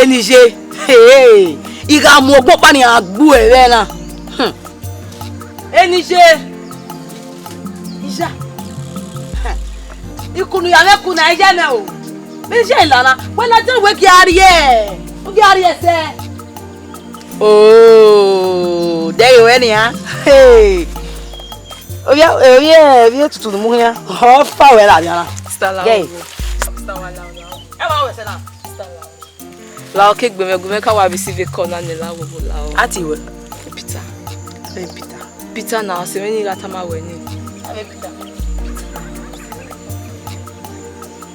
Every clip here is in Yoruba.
Enije. Hey. Iga mo gbon pa ni agbu ere na. Enije. Ija. Ikunu ya le kuna eje na o. Meje ilana. We la je we ki ari e. O ki ari e se. Oh, there you any ha. Hey. Oye, tutu mu ya. Ho fa we la ya. Stala. Stala. E wa we se na. La oke gbe ka wa receive call na la wo la o. Ati we. Peter. Peter. Peter na se meni gata ma we ni. Peter.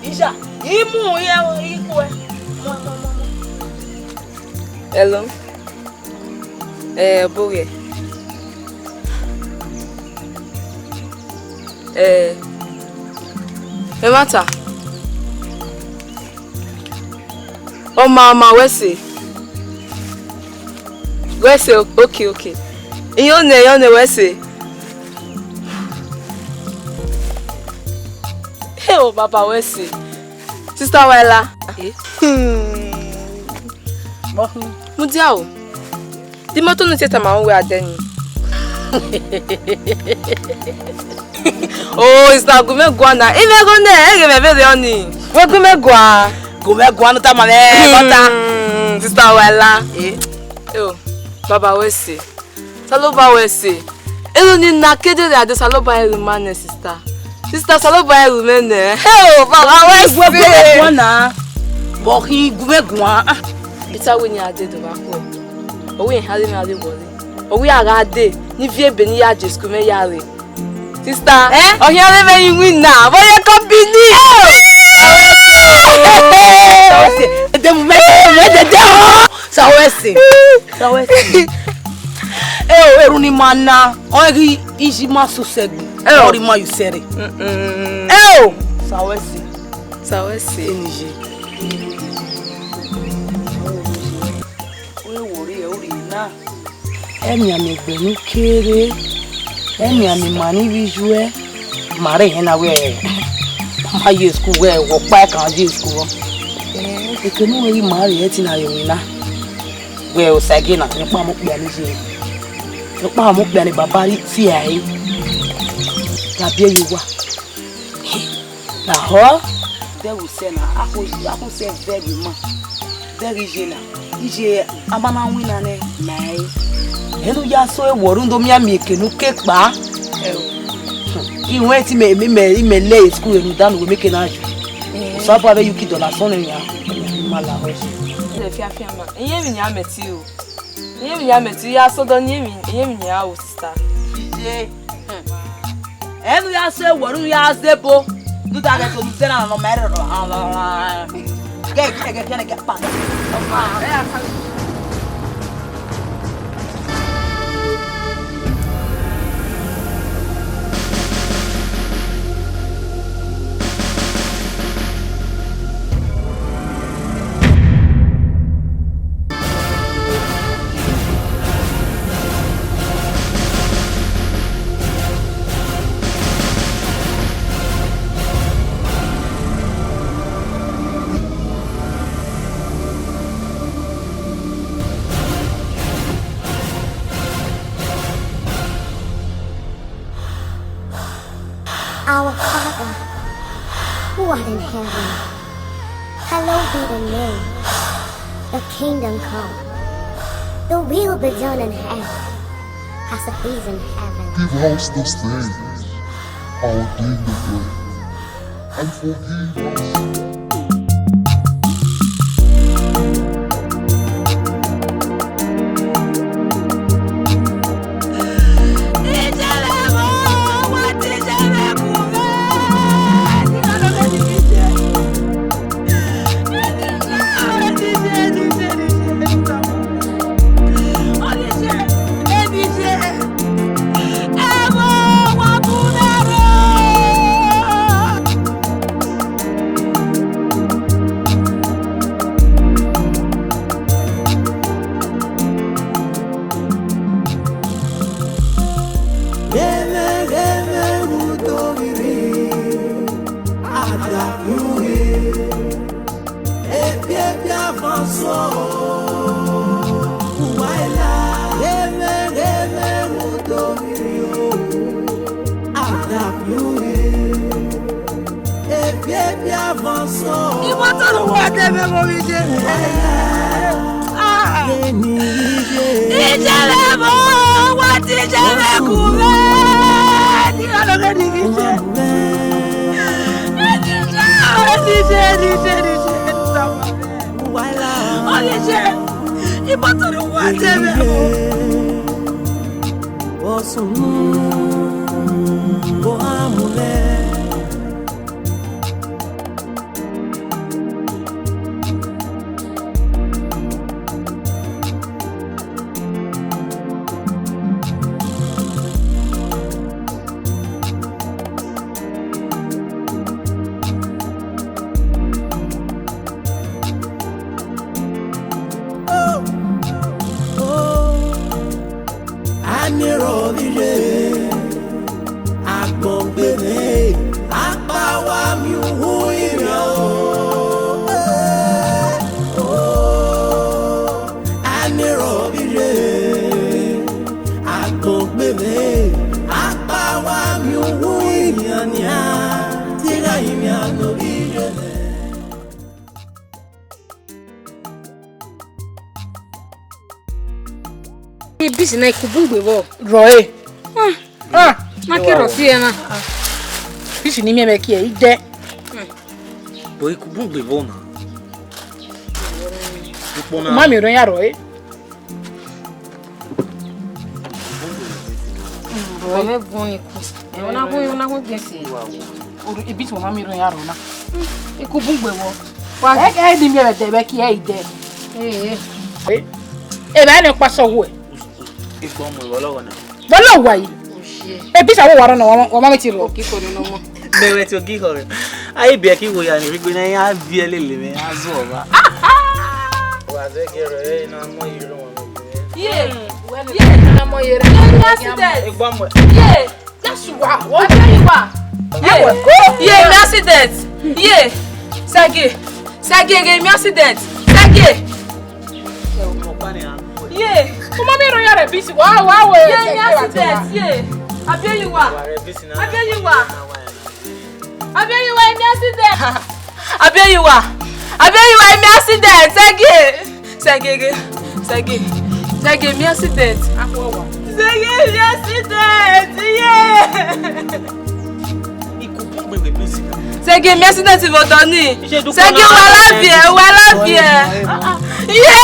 Isha, imu ye iku e. Hello. Boye. Mata. Oh mama, wese. Okay. Yone wese. Hey, oh papa wese. Sister Oduwaila. Mudiao. Di moto no teta ma we adeni. Oh, is that gumegwa na. Ime go ne, ege me be oni. We gumegwa no ta ma me bota. Sister Oduwaila. Yo, baba wese. Saloba wese. Elo ni na kedere ade saloba e rumane sister. Sister saloba e rumene. Hey, baba wese. Gumegwa na. Bo ki gumegwa. Ita we ni ade do ba ko. Owe hali me ale wole. Owe ara de ni vie Benin ya jesku me yare. Sister, ohiale me yin win na. Boye company. Sawese. De mo me de. Sawese. Eru ni mana. Ori iji ma susegu. Ori ma yusere. Sawese enije. Emi ami gbenu kere. Emi ami mani visual. Mare hen na we. Ma ye school we wo pa kan je school. Ekenu we mare e ti na yo na. We o sage na npa mo pe ani je. Npa mo pe ani baba ri ti ai. Tabi e wa. Na ho. There we say na ako say very man. Very jena. Ije amana wina ne nai. Enu ya so e worun do mi ami ekenu kepa. Iwe ti me le school enu dan we make na ju. So pa be yuki dollar so ne ya. Mala ho. Le fiafia ma. Enye mi nya meti o. Enye mi nya meti ya so do ni enye mi nya o sister. Ije. Enu ya so e worun ya sebo. Do that get to say na no matter. Get back. Our Father, who art in heaven, hallowed be thy name. The kingdom come, the will be done in earth as it is in heaven. Give us this day our daily bread, and forgive us. Ìbátọ̀rọ̀ wà tẹ́fẹ́ mọ́ mi ṣe. Ìjẹ́lẹ̀ mọ́ wá ti jẹ́lẹ̀ kú rẹ̀. Ní ọlọ́gẹ́ ní kí ṣe. Ìbátọ̀rọ̀ wà tẹ́fẹ́ mọ́. Busy na ikubungwe bo. Roe. Na kero fie na. Busy ni me ki e ide. Bo ikubungwe bo na. Mami ron ya Roe. Roe boni ku. E wona ko gese. Oru ibiti mami ron ya ro na. Ikubungwe bo. Wa e di me de be ki e ide. E ba ni paso wo e. Ifo mo wolo na. Wolo wa yi. E bi sa wo waro na wa mama ti ro. Ki ko no mo. Bewe ti ogi hore. Ai bi ki wo ya ni rigbe na ya bi elele me azu oba. Wa ze gero e na mo yiro mo. Ye. Na mo yere. Igba mo. Ye. That's wa. What you wa? Ye, mi accident. Ye. Sage ge mi accident. Sage. Ye. Kuma mi ron ya re bisi wa we. Ye, mi accident. Ye. Abiyiwa mi accident. Abiyiwa mi accident. Sage mi accident. Akwa. Sage mi accident. Ye. Ikubungwe we busy. Sage mi accident vodoni. Sage wa la vie. Ye.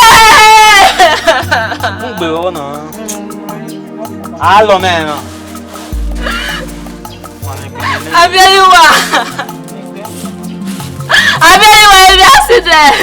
Bungwe wo na. Alo me na. Abiyiwa mi accident.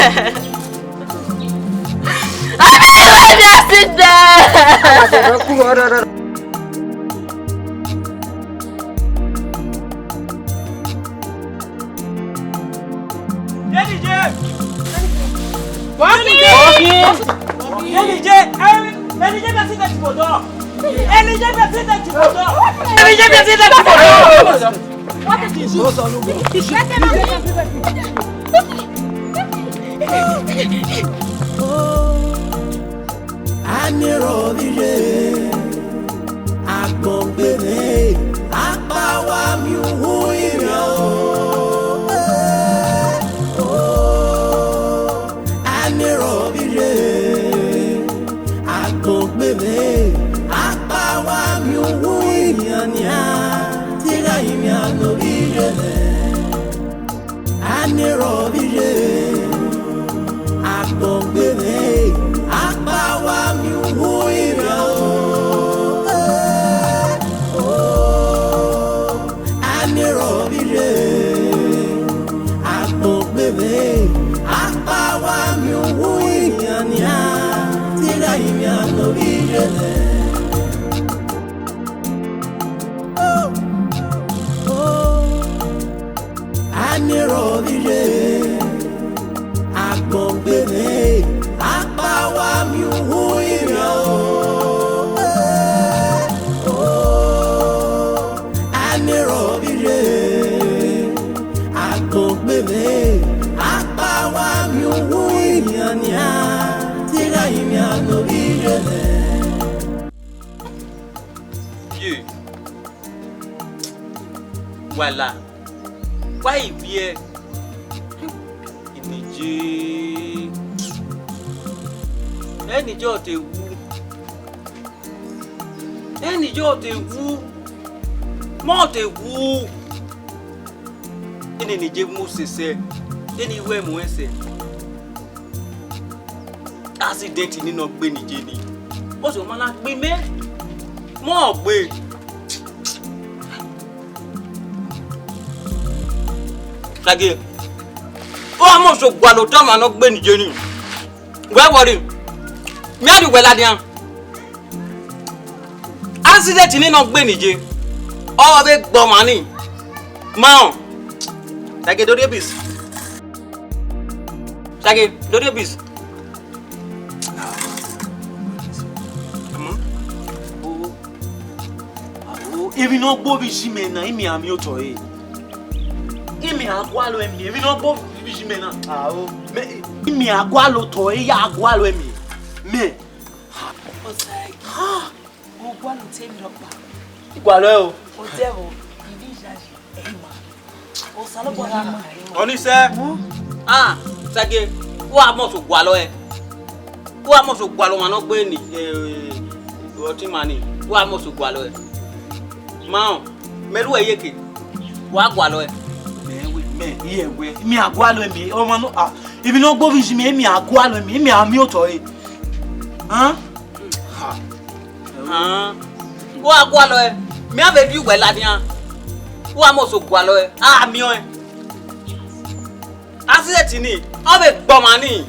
Wala. Why here? Nije. Nije o te wu. Nije o te wu. Mo te wu. Nije mu sese. We mu ese. Accident ni no gbe Nije ni. O so ma la gbe me. Mo gbe. Lagi. O amo so gwa lo tan ma no gbe Nije ni. Where worry? Me adu Oduwaila dian. Accident ni no gbe Nije. O be gbo mani. Ma. Lagi do bis. Lagi do bis. Evi no gbo bi jime na imi ami oto e. Imi agwalo emi, evi no gbo bi jime na. Ah o. Me imi agwalo to e ya agwalo emi. Me. Osazee. Ha. O gwalo te mi ropa. Igwalo e o. O devo, ibi jaji eima. O salo bora. Oni se. Ah, Sage. Wo amo so gwalo e. Wo amo so gwalo ma no gbe ni oti mani. Wo amo so gwalo e. Ma, melu eyeke. Wa gwalo e. Me yewe. Mi agwalo emi. O ma no ah. Ibi no gbo vi mi emi agwalo emi. Emi ami oto e. Ha? Ha. Wo agwalo e. Mi ave bi Oduwaila dian. Wo amo so gwalo e. Ah mi o e. Accident ni. O be gbo mani.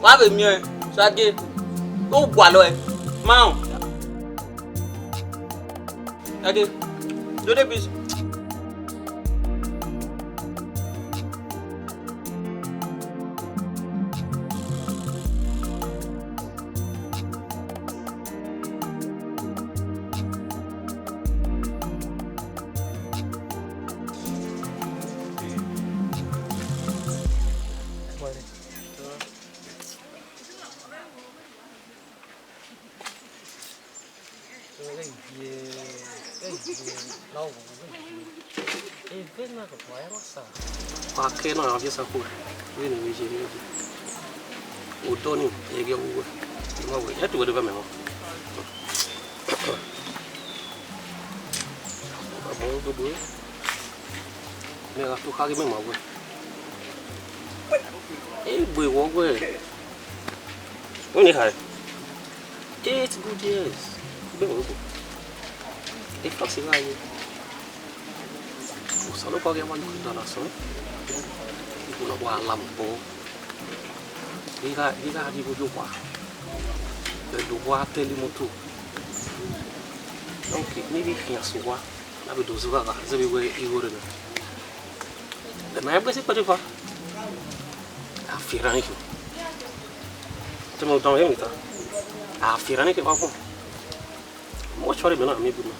Wa be mi o e. Sage. O gwalo e. Ma. Sage. Do the bis. Aqui não havia essa cor. Vem me ver. O Tony é que o é tu vai mesmo. Tá bom, do boi. Me gastou carga mesmo, agora. Ei, boi, o agora. Onde é? It's good yes. Bem, bom. É fácil aí. O salão qual é uma da nação. Nó qua làm bộ đi ra đi vô vô quả để đủ qua tê li motu donc ni đi nhà số qua đã bị đủ số cả giờ bị quay yêu rồi để mà em cái gì có được không à phía này chứ cho một tông em người ta à phía này cái bao không mỗi chỗ đi bên nào mình cũng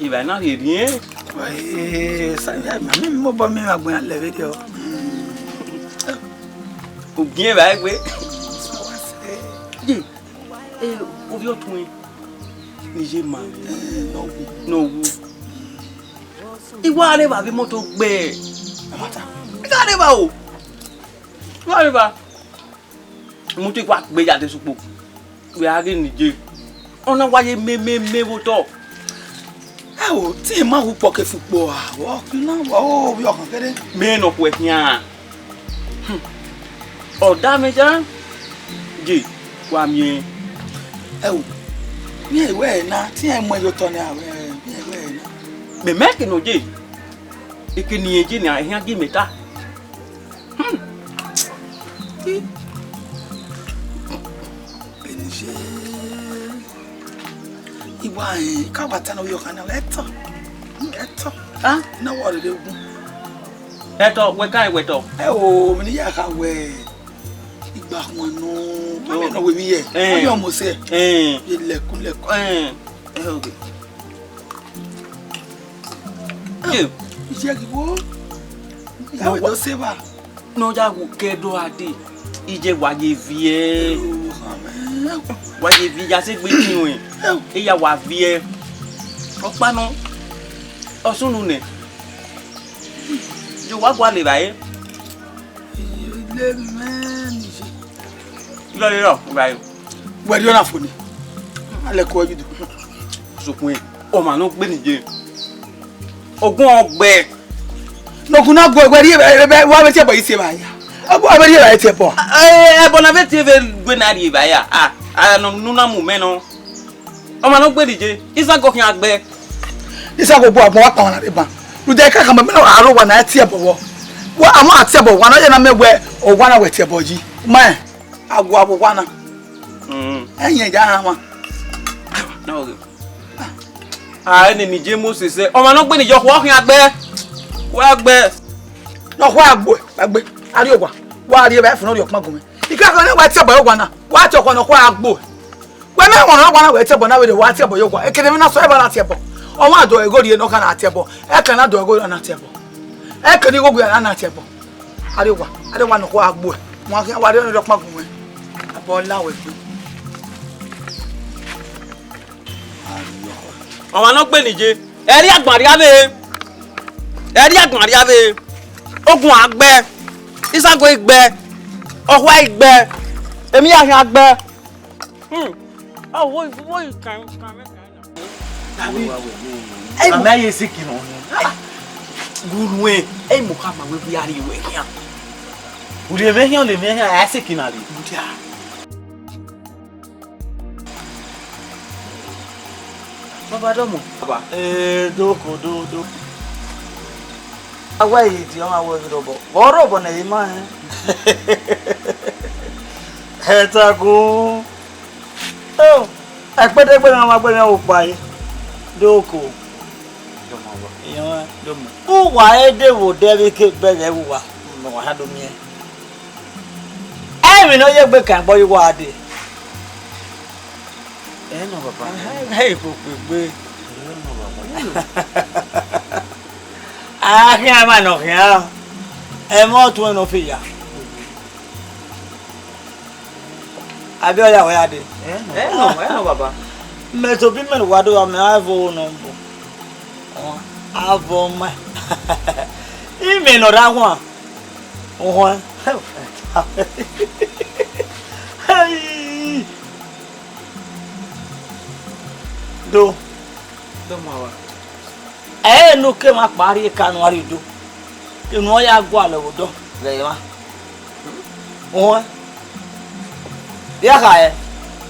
il va n'en rien. Oui, ça y est, même moi pas même à lever O bien vai gbe. Ye. O vi otun. Ni je ma. No wu. Iwa re ba bi moto gbe. Amata. Iwa re ba o. Iwa re ba. Mo ti kwa gbe jáde supo. We are in Nije. Ona waye me wo to. O ti ma hu poke fupo a. Wo kina wo bi okan kede. Me no ko ehia. O da me jan. Je wa mi. O. Mi ewe na ti e mo yo to ni awe. Mi ewe na. Me make no je. Ikini eje ni ehia gi meta. Iwa ka wata na yo kana leto. Leto. Ah, na wo de gun. Eto we kai we to. O mi ni ya ka we. Igba won no. Ma no we mi ye. O yo mo se. Ye lekun. Okay. Ye. Ije ki wo. Ya we do se ba. No ja wo kedo ade. Ije waye vie. Waye vie ya se gbe ti won. Iya wa vie. Opa no. Osunu ne. Jo wa gwa le bae. Le man. Lo le ro bae. We di ona foni. Ale ko ojudu. Sokun e. O ma no gbe nije. Ogun ogbe. No kuna go we di wa be ti ebo ise ba ya. Abo aberi ba ti ebo. Bona be ti ve gbe na ri ba ya. No nuna mu me no. O ma no gbe nije. Isa go kin agbe. Isa go bo agbon wa kan na re ban. Lu de ka kan me na aro wa na ti ebo wo. Wa amo ati ebo wa na ye na mewe o wa na we ti ebo ji. Ma agwo abo wa na. Eyin ja ha wa. No. Ni nije Moses se. O ma no gbe nije ko kin agbe. Wa agbe. No ko agbe. Ari ogwa. Wa ari e ba fun ori opon gun mi. Ika kan na wa ti ebo ogwa na. Wa ti okon no ko agbo. We me won ogwa na we ti ebo na we de wa ti ebo yogwa. Ekene mi na so e ba na ti ebo. O ma do ego rie no kan na ti ebo. E kan na do ego na ti ebo. E kan ni gogu na ti ebo. Ari ogwa. Ari wa no ko agbo. Mo kan wa de no opon gun mi. Abo la we pe. O ma no gbe nije. Eri agbari ave. Eri agbari ave. Ogun agbe. Isago igbe. Ohwa igbe. Emi ya hin agbe. Oh, wo kan me kan. Ama ye sikino. Gurwe. Mo ka ma we bi ari we kian. Uri me hian a sikina li. Mutia. Baba do mo. Baba. Doko. Awa yi ti o ma wo robo. Wo robo na yi ma Hetagun. Oh, ekpedegbe na ma gbe na o pa yi. Doko. Yan do mo. O wa ede wo de ke bere wa. Mo wa ha do mi e. Mi no ye gbe kan bo yi wa de. No baba. Hey ko gbe. Ah, kian ma no kian. E mo tu no fi ya. Abiola wa ya de. No baba. Me to bi me wa do me avo no bo. Avo ma. I me no ra ho. Oho. Hey. Do mawa. No ke ma pari kanu ari do. Inu ya gwa le wodo. Le ma. Oho. Ya ka e.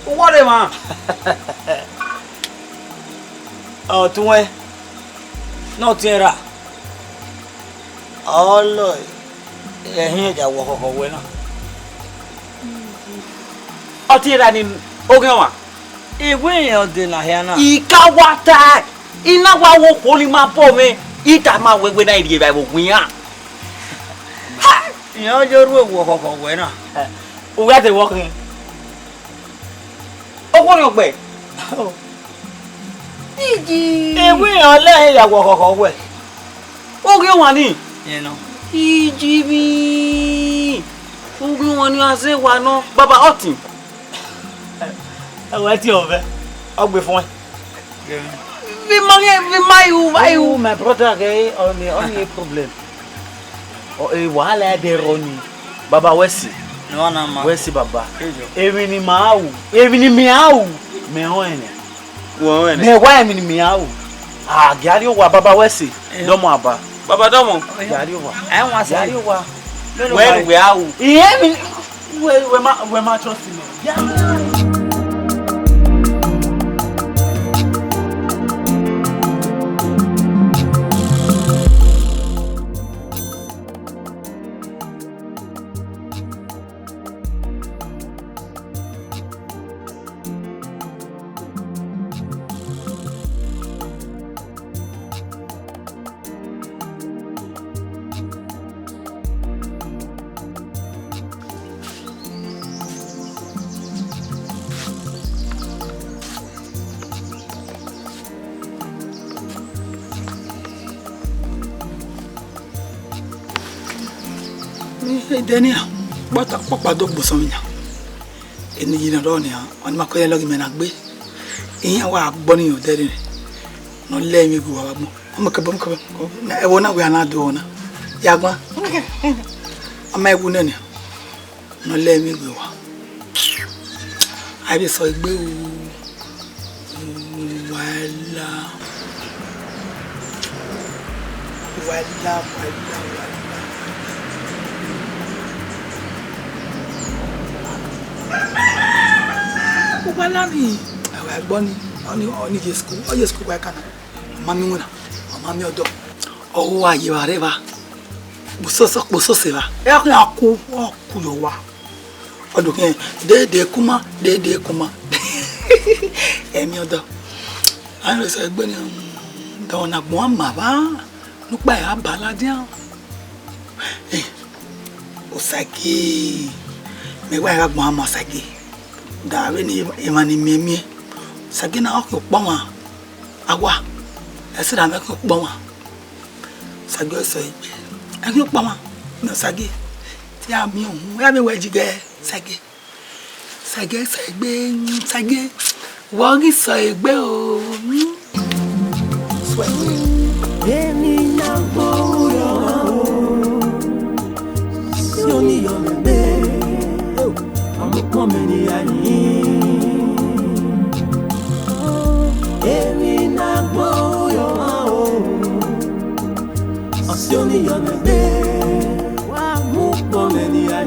Wo de ma. Oh, tuwe. No tiera. Olo. Ehin ja wo koko we na. O tiera ni ogun wa. Igwe yan de na ya na. Ikawata. Ina wa wo ko ni ma po me. Ita ma wewe na iri ba wo gwin ya. Yan joru wo koko we na. O wa te wo kan. O ni ogbe. Iji. Igwe yan le ya wo koko we. O ge wa ni. You know. Iji bi. Ungu wani aze wa no. Baba Otin. Where ti o fe? Ogbe fun. Vi mayu. My brother gay only a problem. O e wahala de roni. Baba Wesi. No na ma. Wesi baba. Evi ni mau. Evi ni miau. Me hoene. Wo ene. Me wa mi ni miau. Ah, gari o wa Baba Wesi. Domo aba. Baba domo. Gari o wa. I want say. Gari o wa. Where we are. Iye mi we ma trust me. Yeah. Denia, bota papa do bosonya. Eni yina do ni on ma ko ye logi menagbe. Iyan wa gbo ni o dere. No le mi gu wa mo. O ma ka bom ka. Na e wona we ana do na. Ya gba. Ama e gu na ni. No le mi gu wa. Ai bi so igbe o. Wala. Wala ni. Awa gbọ́ ni oni je school. O je school kwa kana. Mami wona. Mami odo. O wa ye wa re ba. Buso se ba. E aku yo wa. Odo ken de kuma. Emi odo. An so egbe ni do na gbon ma ba. Nu pa ya baladian. Osaki. Me wa ga gbon ma Osaki. Dawe ni imani memi sagina o ko pon wa awa ese da me ko pon wa sagi so igbe e ko pon wa no sagi ti a mi ohun ya mi we jige sagi wo gi so igbe o so emi na bo yo si oni yo me Comedy Emi na gbo yo Asioni yo me wa mu comedy o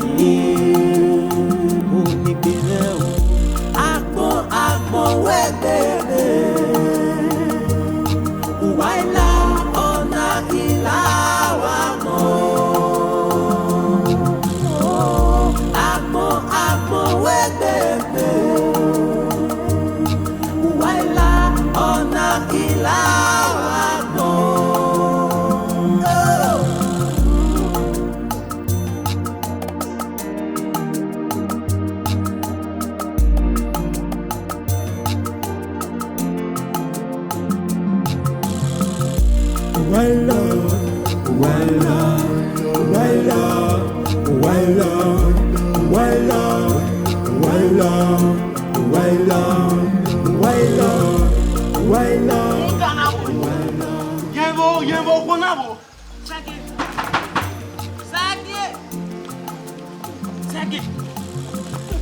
ni bele o agbo wede Uwaila ona ilawa mo Yevo konabo. Sagi.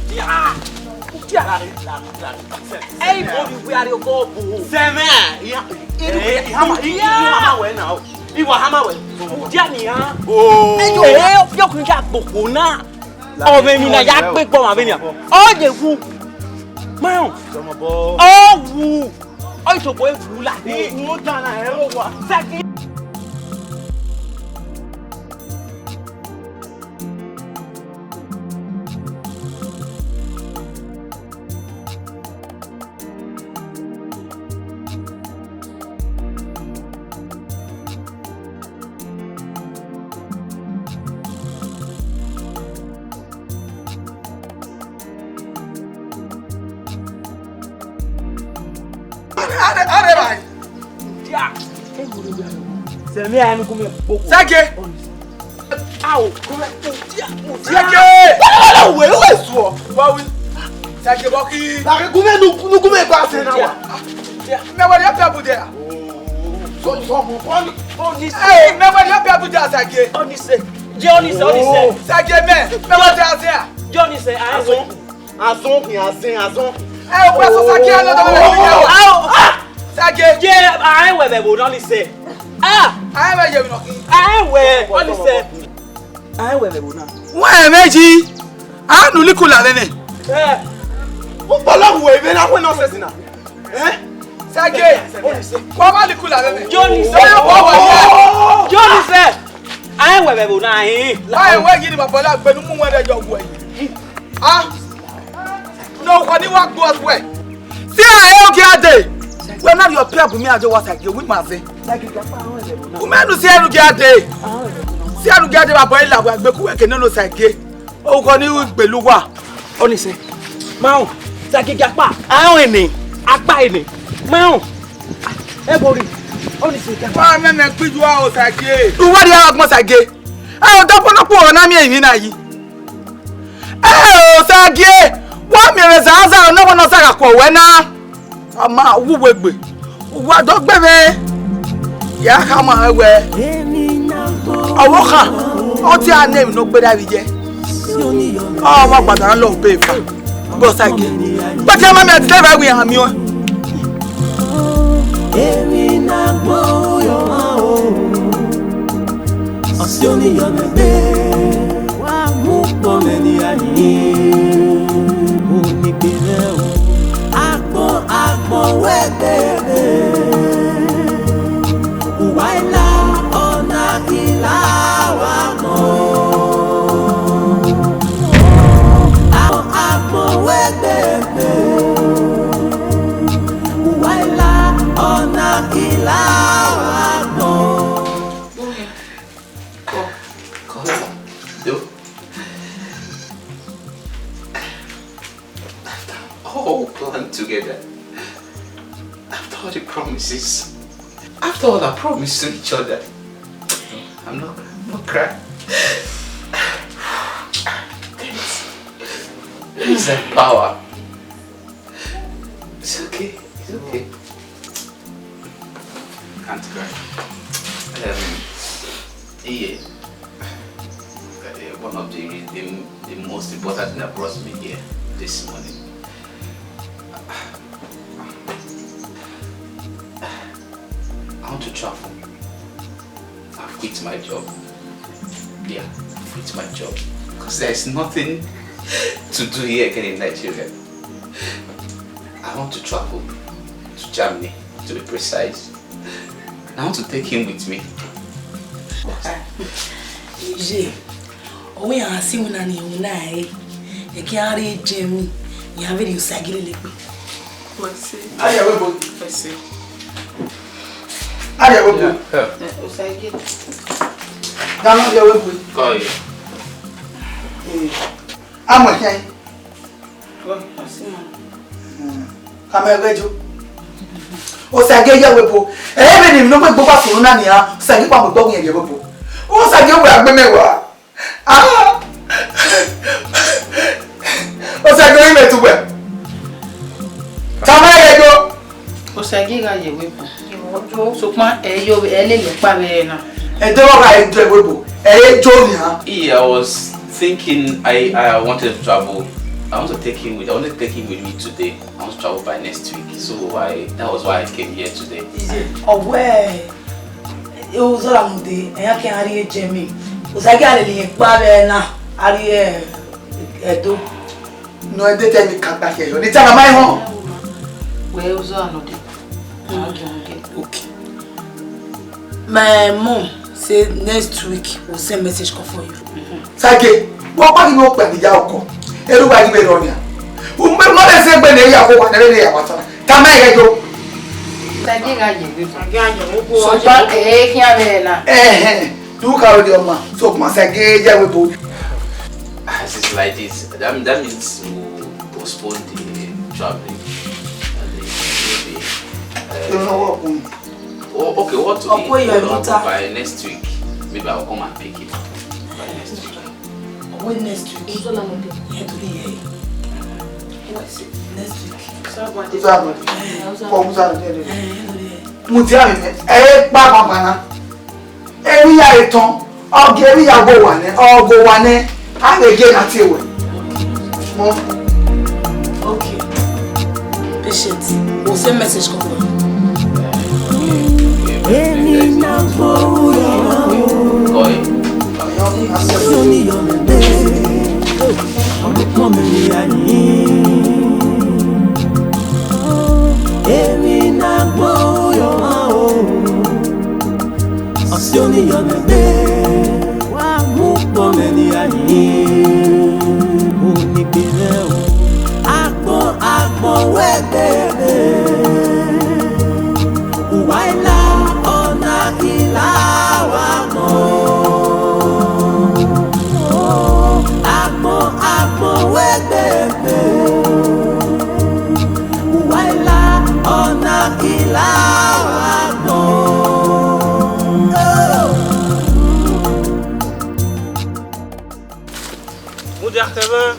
Dia. Ei, bodi we are go bu. Seme. Hama we now. Iwa hama we. Dia ni ha. Oh. Yo kun ja gboko na. O me mi na ya pe po ma be ni. O je wu. Maun. O wu. O so boy wu la. Mo dana e ro wa. Sagi. Wow. Sake. We so. Wa wi. Sake boki. La gume nu gume kwa se na wa. Me wa ya people there. So on this. Hey, me wa ya people there Sake. On this. Johnny say. Sake me wa there there. Johnny say azon. Eh, o so Sake ana do me. Sake. Je I we be only say. I we you no. I we only say. I we be na. Wa meji. Anu likula lene. O bolo we be na we no say na. Sake. Kwa ma likula lene. Johnny say. Johnny say. I we be na hin. Why we gidi babola gbenu mu we de jo wo yi. No, what do you want to do? See, I don't care day. When are your people me ajo was like you with my say. Woman no see I don't care day. See I don't care day baba ila we gbeku we kene no sake. O ko ni gbelu wa. Oni say. Maun, sake gapa. Ahun ni, apa ni. Maun. E bori. Oni say gapa. Wa me me piju wa o sake. Du wa dia agbon sake. O do pono po na mi eyin na yi. O sake. Wa mi rezaza no wono saka ko we na. Ama wuwegbe. Wa do gbe me. Ya ka ma we. Owo kan. O ti a name no gbe dabi je. Oh, wa gbada lo pe fa. Go sake. But ya ma me ati ba wi han mi o. Emi na gbo yo ma o. Osioni yo me wa mu po me ni ani. Agbo wegbe Uwaila ona ilawa mo Agbo wegbe Uwaila ona ilawa mo Do all planned together. After all the promises, after all our promises to each other, I'm not crying. There is that power. It's okay. It's okay. Can't cry. Yeah. One of the most important thing that brought me here this morning. I want to travel. I've quit my job. Yeah, I've quit my job. Because there's nothing to do here again in Nigeria. I want to travel to Germany, to be precise. And I want to take him with me. We are seeing an eye. You can't Jimmy. You have it in Sagiri. I will go. Down your way. Call you. I'm okay. Come here, you. Osage ya wepo. Ebe ni mnoko gbopa funu na ni a. Osage pa mo gbo yen ye wepo. Osage we agbe mewa. Osage ri metu gbe. Come here, go. Osage ga ye wepo. So Yeah, I was thinking I wanted to travel. I want to take him with me today. I want to travel by next week. So that was why I came here today. Oh where? It was all I'm doing. I can't hurry Jamie. Was I getting na hurry Edo? No, I didn't come back here. You tell my home. Where was I not? Okay. My mom said next week we'll send message call for you. Sake, what are you going to do? Everybody be on here. Who may not say when they are over the water. Come here, go. Do carry your man. So, Masake, yeah, we both. As it's like this, that means to postpone the traveling. Okay, what to eat? By next week, maybe I'll come and pick it. By next When next week? Next week. Mutia pa mama eri ya eton oge eri ya go wa ne a le ge na ti ewe mo okay patient we'll send message come for you Emi na go Soni yo me I'm coming Emi na go Soni yo me I'm coming Oni bile Agbo webe Ouwaila ona ilawa mo Agbo webe Ouwaila ona ilawa mo Moet je achterin?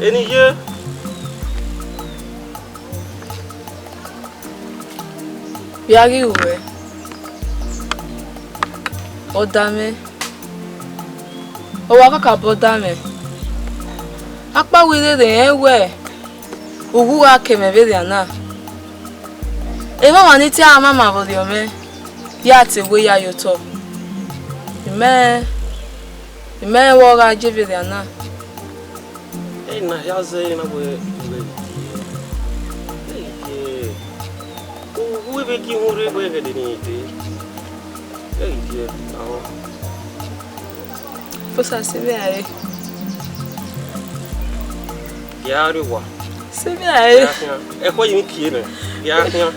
En hier? Biari uwe. Odame. Owa kaka bodame. Akpa wile de enwe. Uguwa keme vede ana. Ema waniti a mama vodi ome. Ya tewe ya yoto. Ime woga je vede ana. Na ya zai na we. We be ki hore we ga de ni te. Ye aho. Fosa sebe aye. Ya ri wa. Sebe aye. E ko yin ki na. Ya kan.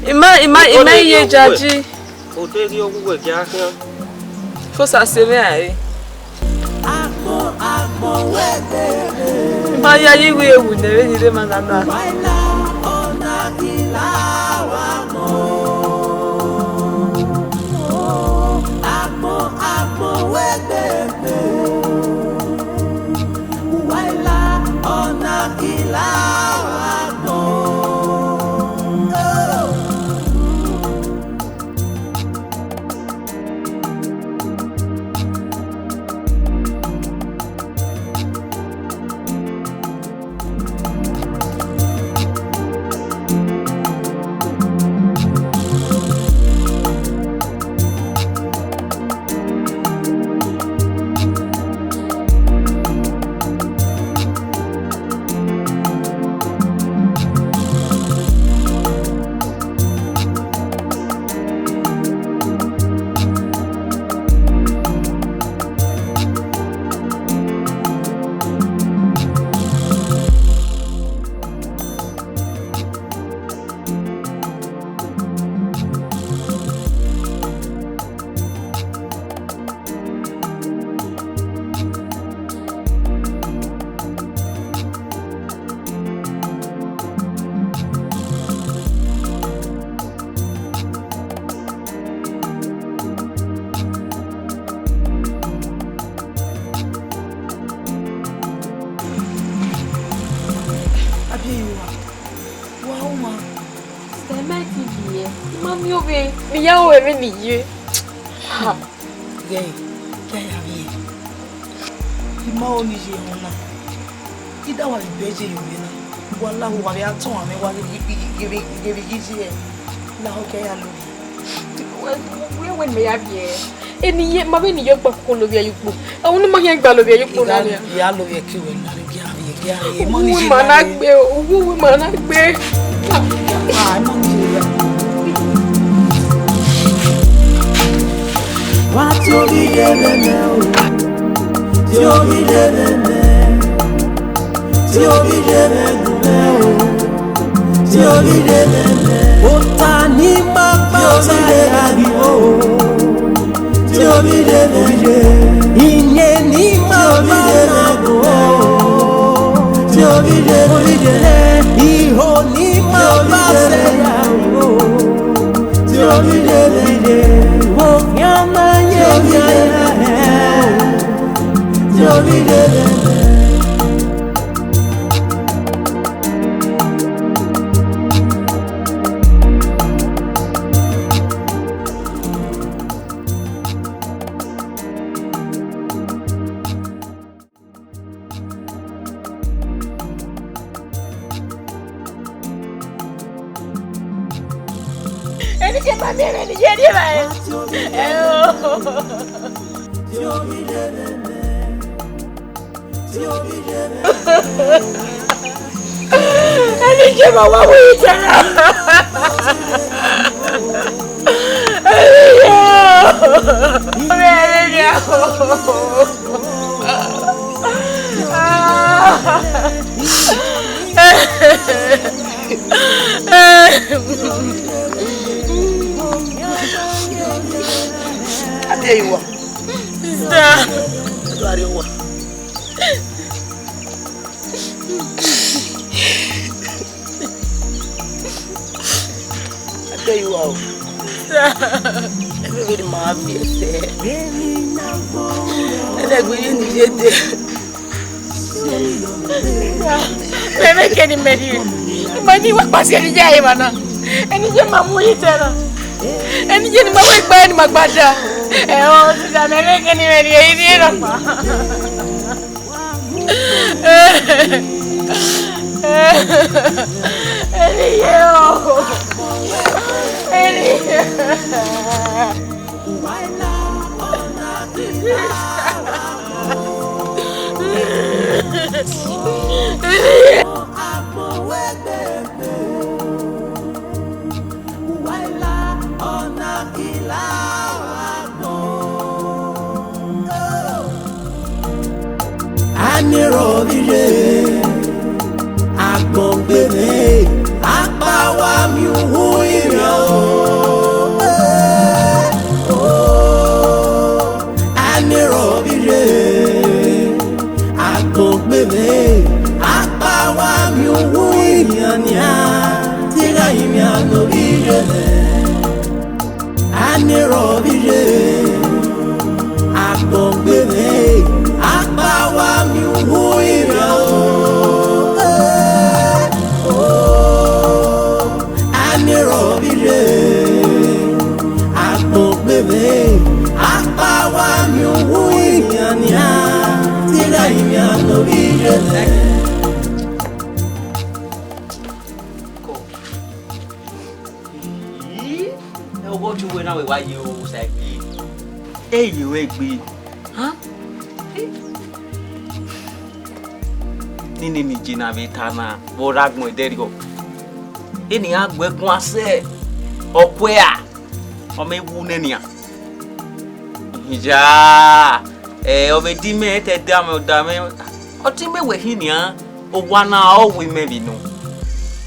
Ima ye jaji. O te ri ogu we ya kan. Fosa sebe aye. Agbo webe Ima ya yi we ewu ne we ni de manana. Ouwaila ona ilawa mo Agbo webe Ouwaila ona ilawa mo Miyawo eme niye. Ha. Gay. Kaya vie. Ima oni je hona. Ida wa beje yona. Wala wa ya ton ame wa give gije. La ho kaya lo. We me ya bie. Eniye ma be niye gba ko lo bi ayupo. Awon ni ma yen gba lo bi ayupo na ni. Ya lo ye ki we na ge Mo ni je. Ma na gbe, owo we ma na gbe. Ah, mo ni je. What you be doing now? You be doing now. You be doing now. You be doing now. Otani mama say oh. You be doing now. Inye ni mama oh. You be doing now. Iho ni mama say oh. You be doing now. Oh, yama yeah. There you are. There you are. There you are. Everybody might be there. And I'm going to get there. I'm getting married. Money was passing the day, man. And you get my money, and you get my way by my brother. Oh, I'm making it ready. Anirobire agbongbere apawa mi hu ire o anirobire agbongbere apawa mi hu ire nia tira imi anobire anirobire agbongbere apawa mi hu ire anirobire agbongbere apawa mi hu ire nia tira imi anobire What you went away? Why you say, "Hey, you wake me, huh?" Nini ni jina vitana, borag mo derigo. Ini agwe kwase, okwea, ome wunenia. Ija, ome dime te dame, otime wehinia, owana o we maybe no.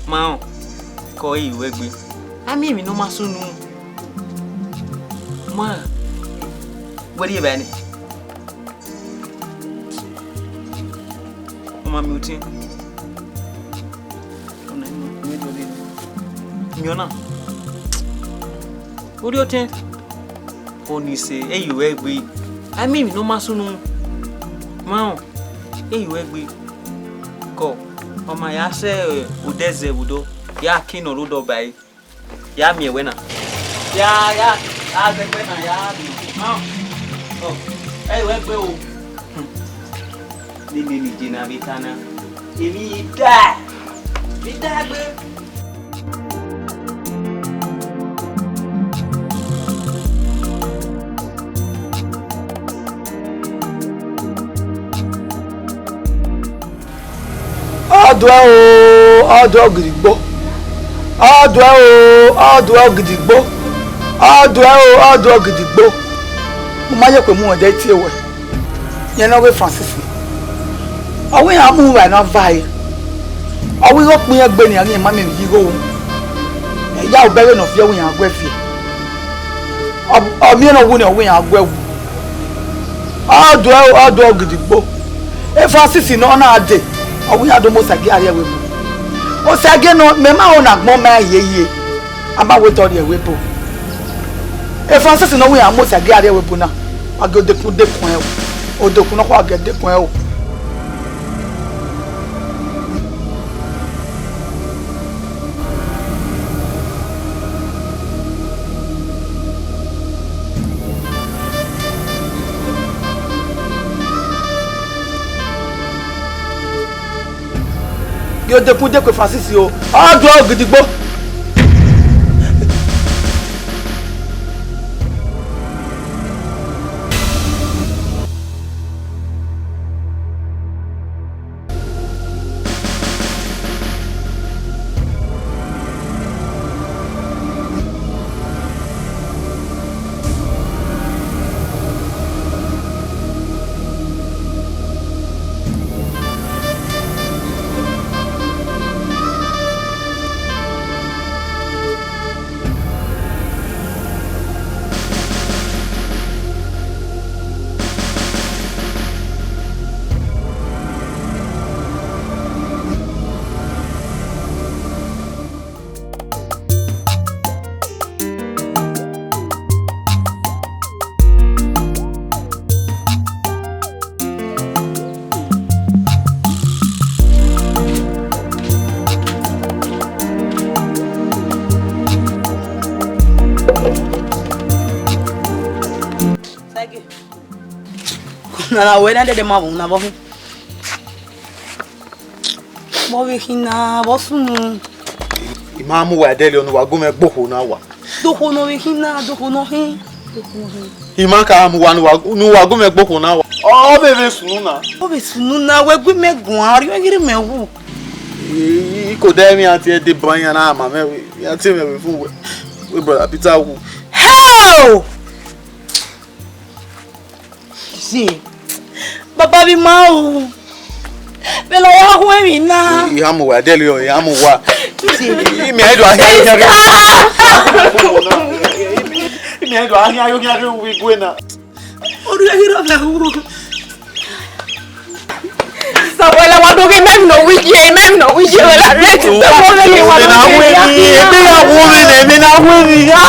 Mao, koi wegbi. Ami mi no masunu. Ma, where are you Benny? Mama muting. Miona. What do you think? Only say, hey, you agree. I mean, no masunu. Mao, hey, you agree. Go. Mama, ya say, udeze udo. Ya kino rudo by. Ya mi wena. Ya. Ah, the winner, ya. Oh. Hey, where go? Nini jina vitana. Imi da. Vida gbe. Ọdọ gidigbo. Ọdọ gidigbo. Ọdọ gidigbo. Mo ma ye pe mu ode ti ewe. Yen na we Francis. Owi ya mu wa na vai. Owi ro pin egbe ni ari ma mi yi go. Ya o bere no fi owi ya agwe fi. O mi na wu ni owi ya agwe wu. Ọdọ gidigbo. E Francis no na ade. Owi ya do mo sagi ari ewe mu. O sagi no me ma o na gbon ma yeye. Ama we tori ewe bo. E Francis no we am mo sagi ari ewe bo na. Agode kun de kun e. Odoku no kwa gede kun e o. Yo Odoku de ko Francis o. Ojo gidigbo. Na wena de mamu na bo. Bo we hina bo sunu. Imamu wa dele onu wa gome gboho na wa. Doko no we hina, doko no hin. Imaka amu wa nu wa gome gboho na wa. O bebe sunu na. O be sunu na we gbe megun ari o yiri mewu. Iko de mi ati e de banya na ama me we ati me we fun we brother Peter wu. How? See. Baba bi ma o. Be lo wa hu mi na. Ihamu wa dele o ihamu wa. Mi edo ahia mi edo ahia yo nyare we go na. Oru ehiro fe hu. Samuel wa do ke mem no wiji wala rek to mo le wa na we ni e be ya wo mi na we ni ya.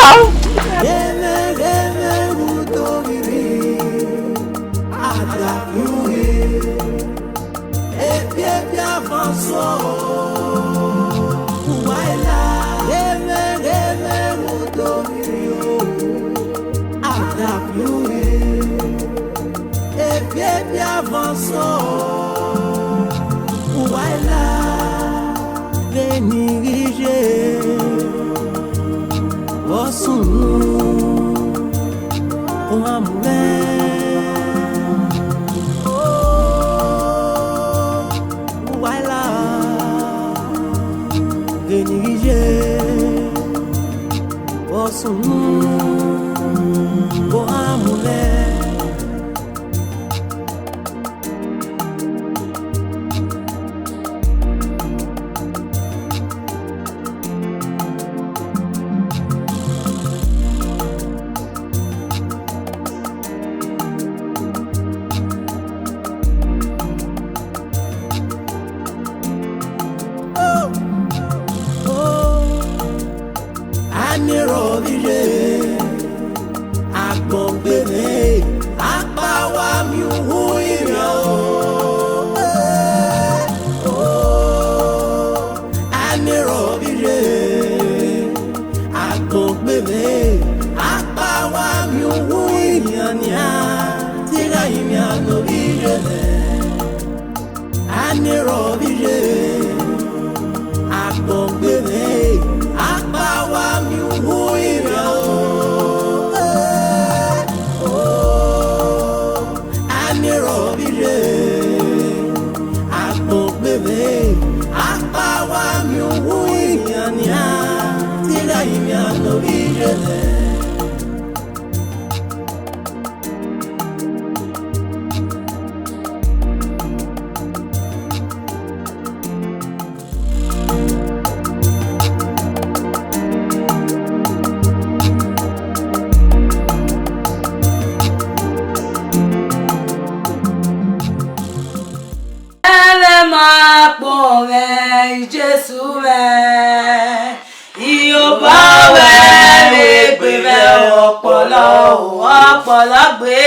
Ọpọlọ gbé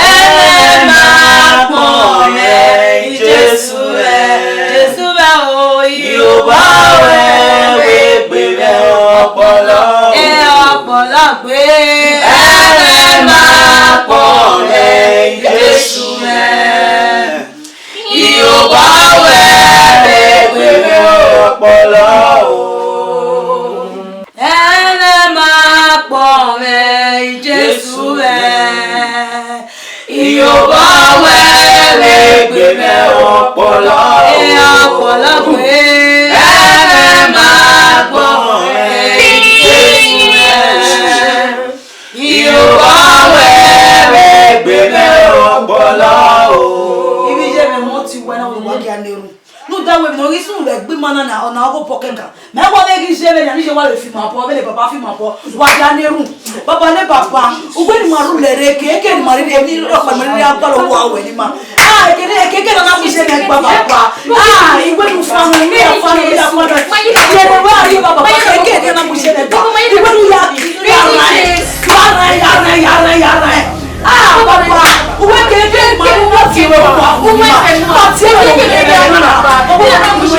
ẹlẹ́mà Ene máa pọ̀ mẹ́ Jésù ẹ̀. Ìyóbá wẹ́rẹ́ gbé mẹ́ ọpọlọ. Ọpọlọ pé ene máa pọ̀ mẹ́ Jésù ẹ̀. Ìyóbá wẹ́rẹ́ gbé mẹ́ ọpọlọ. Ibi jẹ́ mi wọ́n ti wẹ́ náà wọ́n wá kí a lè rú. No that way, no reason we big man na go pocket kan. Me wa le gi se le ni se wa le fi ma po, be le papa fi ma po. Wa ja ne run. Baba le papa, o gbe ni ma ru le re ke ni ma ri ni ro pa ma ri aba lo wa we ni ma. Ah, ke na fi se me gba papa. Ah, igbe nu fa mi ni fa ni da pa da. Ye re wa ri baba ke na fi se me gba. Igbe nu ya ra. Ah, papa, uwe ke ma ru wa ti we papa. Uwe ke ma ti we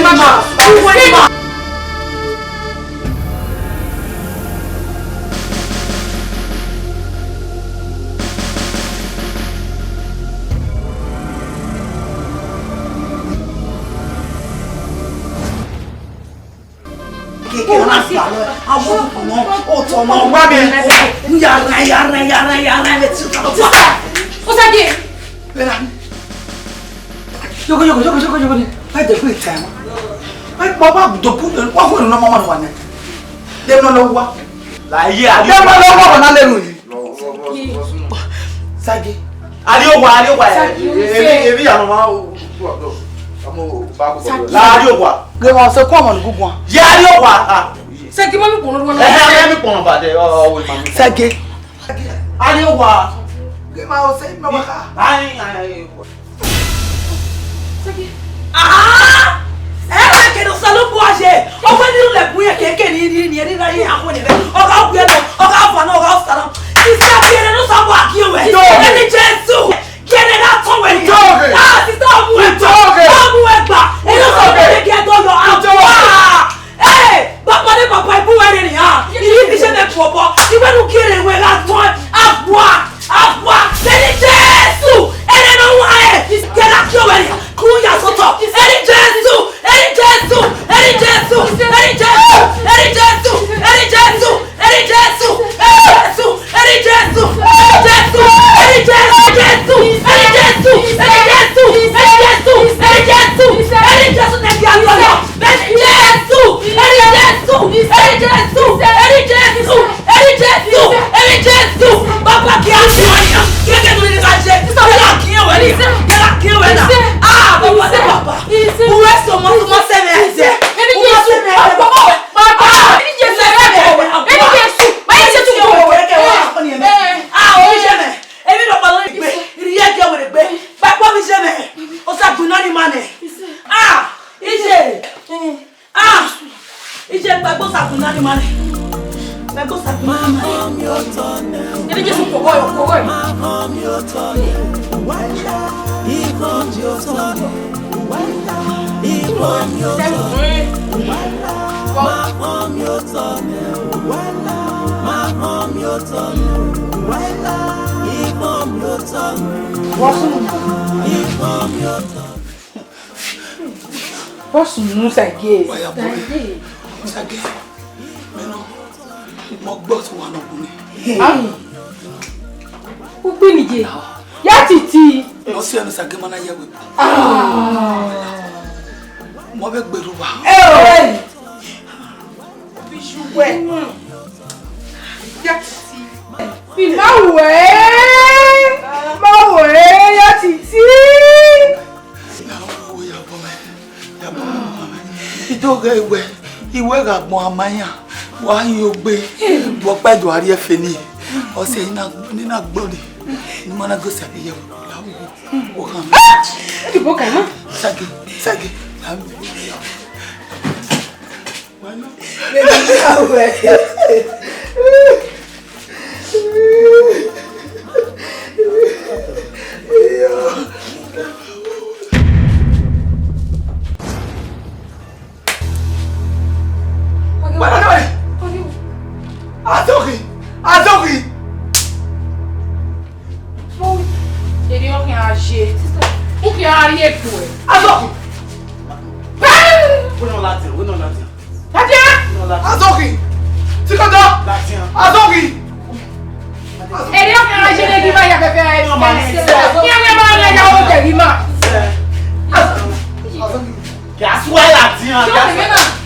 na. I the great time. I Baba do put what will no mama one. Dem no know what. La ye dem no know what na leru yi. Sagi. Ali o wa. Ebi ya mama o. Amo ba ko. La ali o wa. Ge mo se ko mo nu gugun. Ya ali o wa. Sagi mo mi pon no na. Mi pon ba de o we mama. Sagi. Ali o wa. Ge ma o se mama ka. Ai. Sagi. Ah! Eh, que no salo boaje. O fa ni le buye keke ni na ye akwo ni be. O ga buye no, o ga fa no, o ga sara. Sister Pierre no sabo aki we. Ni Jesu. Kene na to we. Ah, sister mu e to. Mu e gba. E no so be ke to yo awa. Eh, papa de papa ibu we ni ha. Ni bi se me popo. Ni we nu kire we la to. Abwa. Ni Jesu. Ene no wa e. Kena kyo we. Kuya soto. Eri Jesu. Posso não saguei. Saguei. Meno. Mo gbọ́ tí wà no buni. Ah. O pe ni je. Ya titi. Mo se no saguei mana ye we. Ah. Mo be gberu wa. Eh. Bisu we. Ya titi. Bi ma we ya titi. Itoge iwe ga gbon amaya wa yin ogbe bo pejo ari efe ni o se ni na gbori ni mana go sabi ye lawo o kan ti bo kan sage lawo wala le lawo Adoki. Foi. Ele ia reagir. O que é areia foi? Adoki. We no Latin. Azoki! Sikata! Azoki! Ele não quer mais que vai a beber aí, mas quem é mais legal o que ele mata? Que a sua é latinha, que a sua.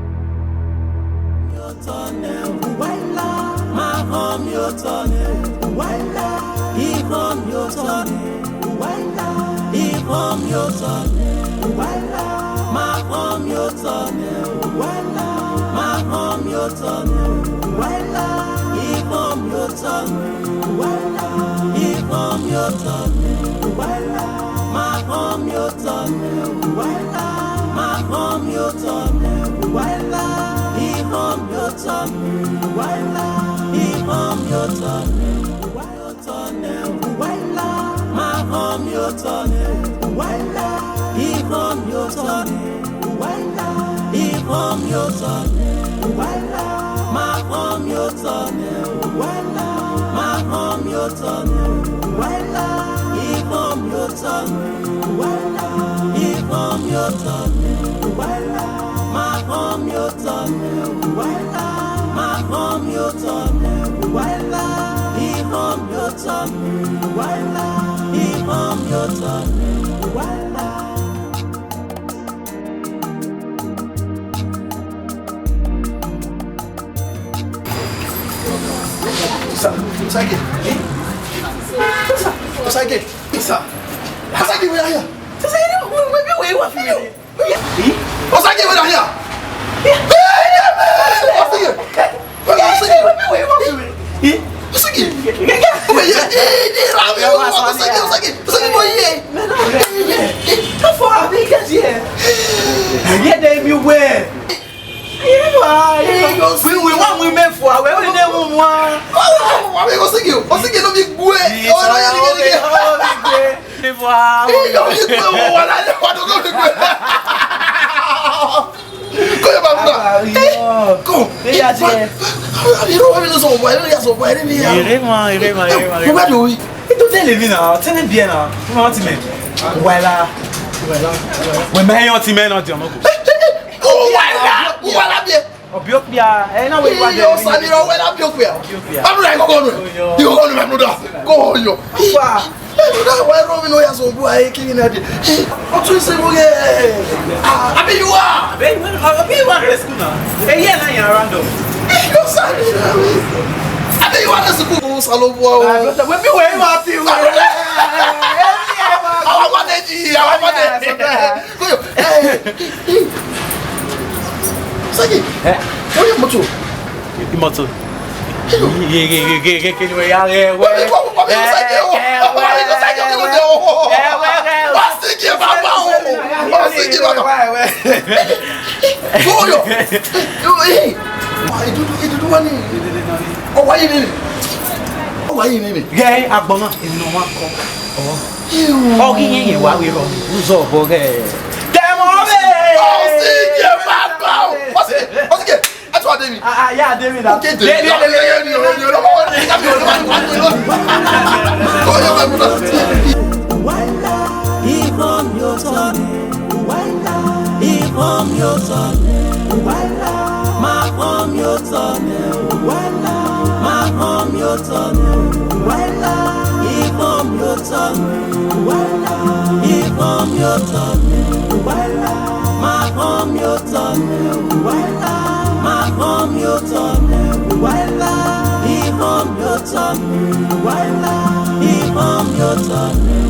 Your turn.